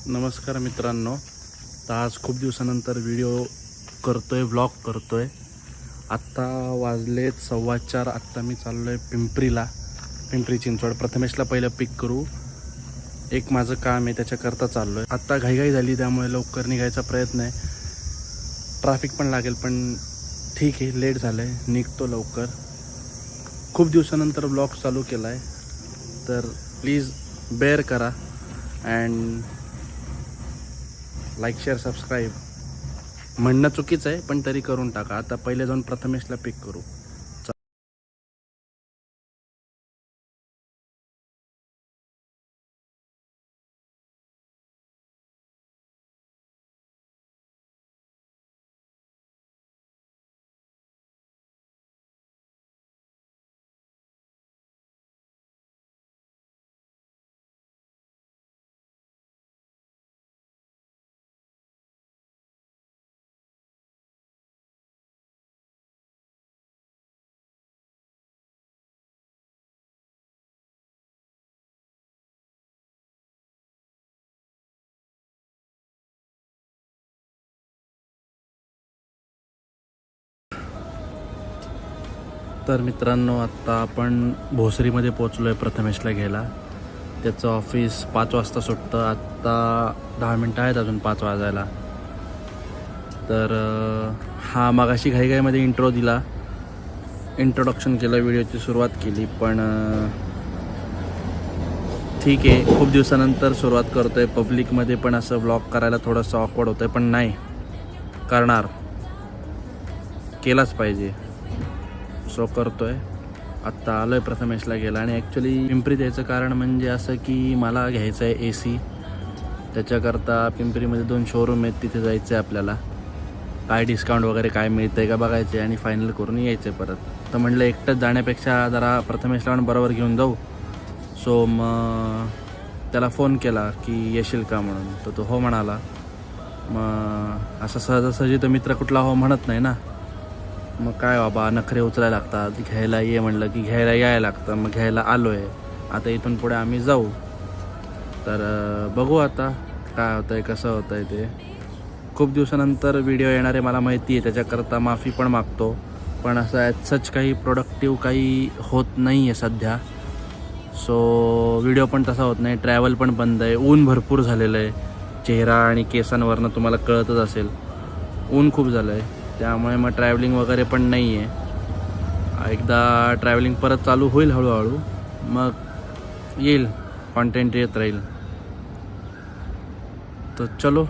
नमस्कार मित्रांनो. तर आज खूप दिवसानंतर व्हिडिओ करतोय, व्लॉग करतोय. आत्ता वाजलेत 4:15. आत्ता मी चाललो आहे पिंपरी चिंचवड. प्रथमेशला पहिलं पिक करू. एक माझं काम आहे, त्याच्याकरता चाललो आहे. आत्ता घाईघाई झाली, त्यामुळे लवकर निघायचा प्रयत्न आहे. ट्रॅफिक पण लागेल, पण ठीक आहे, लेट झालं आहे, निघतो लवकर. खूप दिवसानंतर व्लॉग चालू केला आहे, तर प्लीज बेअर करा अँड लाईक शेअर सबस्क्राईब. म्हणणं चुकीचं आहे, पण तरी करून टाका. आता पहिले जाऊन प्रथमेशला पिक करू. तर मित्रांनो, आत्ता आपण भोसरीमध्ये पोचलो आहे प्रथमेशला घ्यायला. त्याचं ऑफिस 5 वाजता सुटतं. आत्ता 10 मिनटं आहेत अजून 5 वाजायला. तर हा मगाशी घाईघाईमध्ये इंट्रो दिला, इंट्रोडक्शन केलं, व्हिडिओची सुरुवात केली. पण ठीक आहे, खूप दिवसानंतर सुरुवात करतो आहे. पब्लिकमध्ये पण असं व्लॉग करायला थोडंसं ऑकवर्ड होतं आहे, पण नाही करणार, केलाच पाहिजे. सो करतो आहे. आत्ता आलो आहे प्रथमेशला गेला. आणि ॲक्च्युली पिंपरीत यायचं कारण म्हणजे असं की मला घ्यायचं आहे AC. त्याच्याकरता पिंपरीमध्ये 2 शोरूम आहेत, तिथे जायचं आहे आपल्याला. काय डिस्काउंट वगैरे काय मिळतं आहे का बघायचं आहे आणि फायनल करून यायचं आहे परत. तर म्हटलं एकटंच जाण्यापेक्षा जरा प्रथमेशला पण बरोबर घेऊन जाऊ. सो मग त्याला फोन केला की येशील का म्हणून. तर तो हो म्हणाला. मग असं सहजासहजी तर मित्र कुठला हो म्हणत नाही ना. मग काय बाबा, नखरे उचलायला लागतात. घ्यायला ये म्हणलं की घ्यायला यायला लागतं. मग घ्यायला आलो आहे. आता इथून पुढे आम्ही जाऊ. तर बघू आता काय होतं आहे, कसं होतं आहे ते. खूप दिवसानंतर व्हिडिओ येणार आहे, मला माहिती आहे. त्याच्याकरता माफी पण मागतो. पण असं ॲज सच काही प्रोडक्टिव्ह काही होत नाही आहे सध्या. सो व्हिडिओ पण तसा होत नाही. ट्रॅव्हल पण बंद आहे. ऊन भरपूर झालेलं आहे. चेहरा आणि केसांवरनं तुम्हाला कळतच असेल, ऊन खूप झालं आहे. त्यामुळे मग ट्रॅव्हलिंग वगैरे पण नाही आहे. एकदा ट्रॅव्हलिंग परत चालू होईल हळूहळू, मग येईल, कॉन्टेंट येत राहील. तर चलो,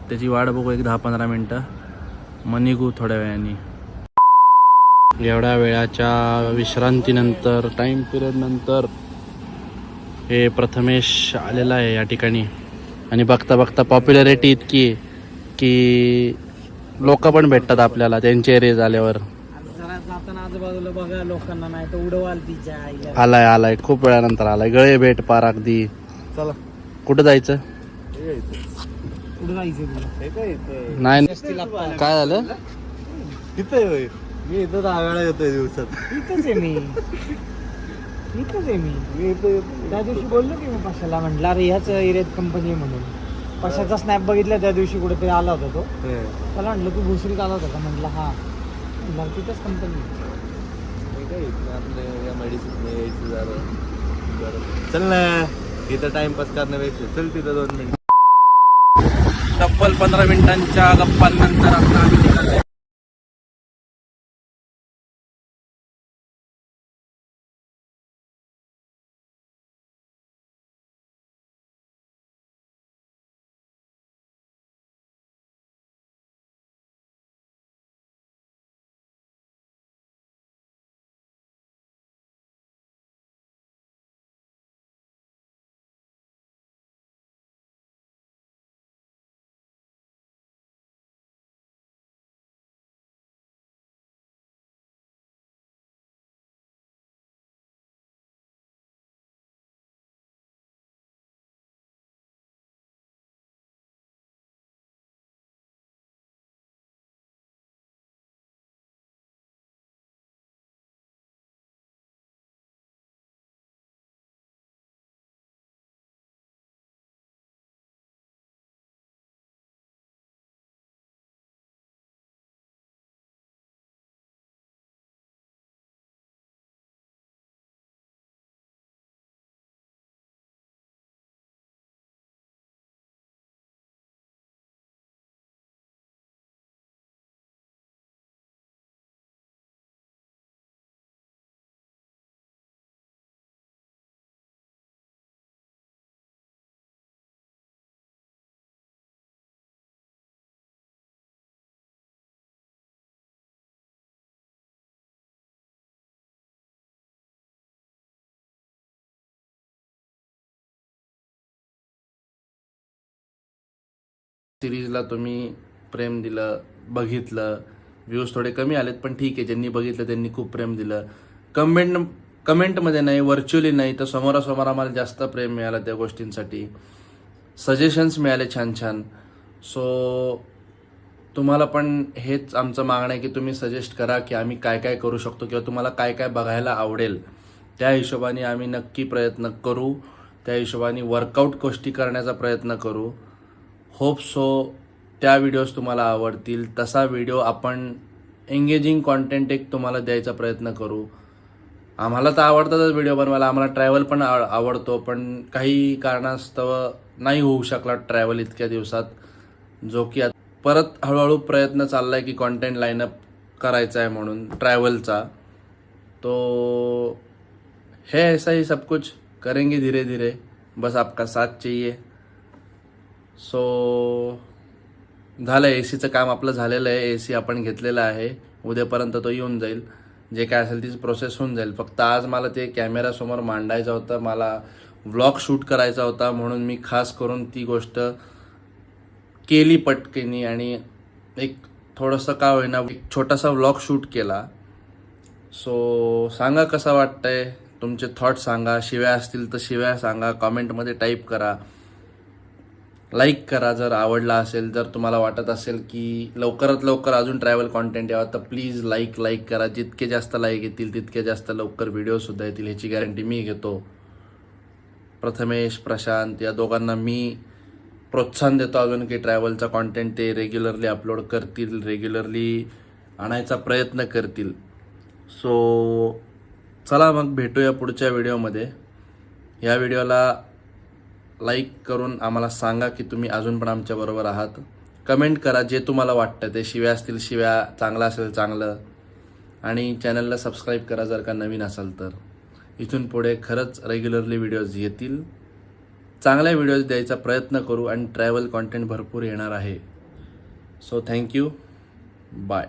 त्याची वाट बघू एक 10-15 मिनटं, मग निघू थोड्या वेळाने. एवढ्या वेळाच्या विश्रांतीनंतर, टाईम पिरियडनंतर हे प्रथमेश आलेला आहे या ठिकाणी. आणि बघता बघता पॉप्युलॅरिटी इतकी आहे की लोक पण भेटतात आपल्याला त्यांचे एरियाज आल्यावर. जरा जाताना आजूबाजूला बघा लोकांना, नाही तर उडवाल तिच्या आईला. आलाय खूप वेळानंतर आलाय. गळे भेट पार अगदी. चला, कुठं जायचं? कुठं जायचं तुला? नाही, वस्तीला काय झालं? तिथे मी इथं 10 वेळा येतोय दिवसात. इथंच आहे मी. त्या दिवशी बोललो की मी पशाला, म्हटलं अरे ह्याच एरियात कंपनी आहे म्हणून. पशाचा स्नॅप बघितला त्या दिवशी, कुठेतरी आला होता तो. त्याला म्हटलं तू भोसरीत आला होता का? म्हटलं हा. म्हटलं तिथंच कंपनी. आपल्या मेडिसिन यायचं झालं. चल ना, इथं टाइमपास करण्यापेक्षा चल तिथं 2 मिनिट. तब्बल 15 मिनिटांच्या गप्पांनंतर आता आम्ही निघालो. सिरीजला तुम्ही प्रेम दिलं, बघितलं. व्ह्यूज थोडे कमी आलेत पण ठीक आहे, ज्यांनी बघितलं त्यांनी खूप प्रेम दिलं. कमेंटमध्ये नाही, व्हर्च्युअली नाही तर समोरासमोर आम्हाला जास्त प्रेम मिळालं त्या गोष्टींसाठी. सजेशन्स मिळाले छान छान. सो तुम्हाला पण हेच आमचं मागणं आहे की तुम्ही सजेस्ट करा की आम्ही काय काय करू शकतो किंवा तुम्हाला काय काय बघायला आवडेल. त्या हिशोबाने आम्ही नक्की प्रयत्न करू, त्या हिशोबाने वर्कआउट गोष्टी करण्याचा प्रयत्न करू. होप सो त्या व्हिडिओज तुम्हाला आवडतील. तसा व्हिडिओ आपण एंगेजिंग कॉन्टेंट एक तुम्हाला द्यायचा प्रयत्न करू. आम्हाला तर आवडतातच व्हिडिओ बनवायला, आम्हाला ट्रॅव्हल पण आवडतो, पण काही कारणास्तव नाही होऊ शकला ट्रॅव्हल इतक्या दिवसात, जो की परत हळूहळू प्रयत्न चालला आहे की कॉन्टेंट लाईनअप करायचा आहे म्हणून ट्रॅव्हलचा. तो है ऐसा ही सब कुछ करेंगे धीरे धीरे, बस आपका साथ चाहिए. सो झालं, एसीचं काम आपलं झालेलं आहे. एसी आपण घेतलेला आहे, उद्यापर्यंत तो येऊन जाईल. जे काय असेल तीच प्रोसेस होऊन जाईल. फक्त आज मला ते कॅमेरासमोर मांडायचं होतं, मला व्लॉग शूट करायचा होता, म्हणून मी खास करून ती गोष्ट केली पटकेनी आणि एक थोडंसं का होईना एक छोटासा व्लॉग शूट केला. सो सांगा कसं वाटतंय, तुमचे थॉट सांगा. शिव्या असतील तर शिव्या सांगा, कॉमेंटमध्ये टाईप करा, लाईक करा जर आवडला असेल. जर तुम्हाला वाटत असेल की लवकरात लवकर अजून ट्रॅव्हल कॉन्टेंट यावं तर प्लीज लाईक करा. जितके जास्त लाईक येतील तितके जास्त लवकर व्हिडिओसुद्धा येतील, ह्याची गॅरंटी मी घेतो. प्रथमेश, प्रशांत या दोघांना मी प्रोत्साहन देतो अजून की ट्रॅव्हलचा कॉन्टेंट ते रेग्युलरली अपलोड करतील, रेग्युलरली आणायचा प्रयत्न करतील. सो चला मग भेटूया पुढच्या व्हिडिओमध्ये. या व्हिडिओला लाईक करून आम्हाला सांगा की तुम्ही अजून पण आमच्याबरोबर आहात. कमेंट करा जे तुम्हाला वाटतं ते, शिव्या असतील शिव्या, चांगलं असेल चांगलं. आणि चॅनलला सबस्क्राईब करा जर का नवीन असाल तर. इथून पुढे खरंच रेग्युलरली व्हिडिओज येतील, चांगल्या व्हिडिओज द्यायचा प्रयत्न करू आणि ट्रॅव्हल कॉन्टेंट भरपूर येणार आहे. So thank you, bye.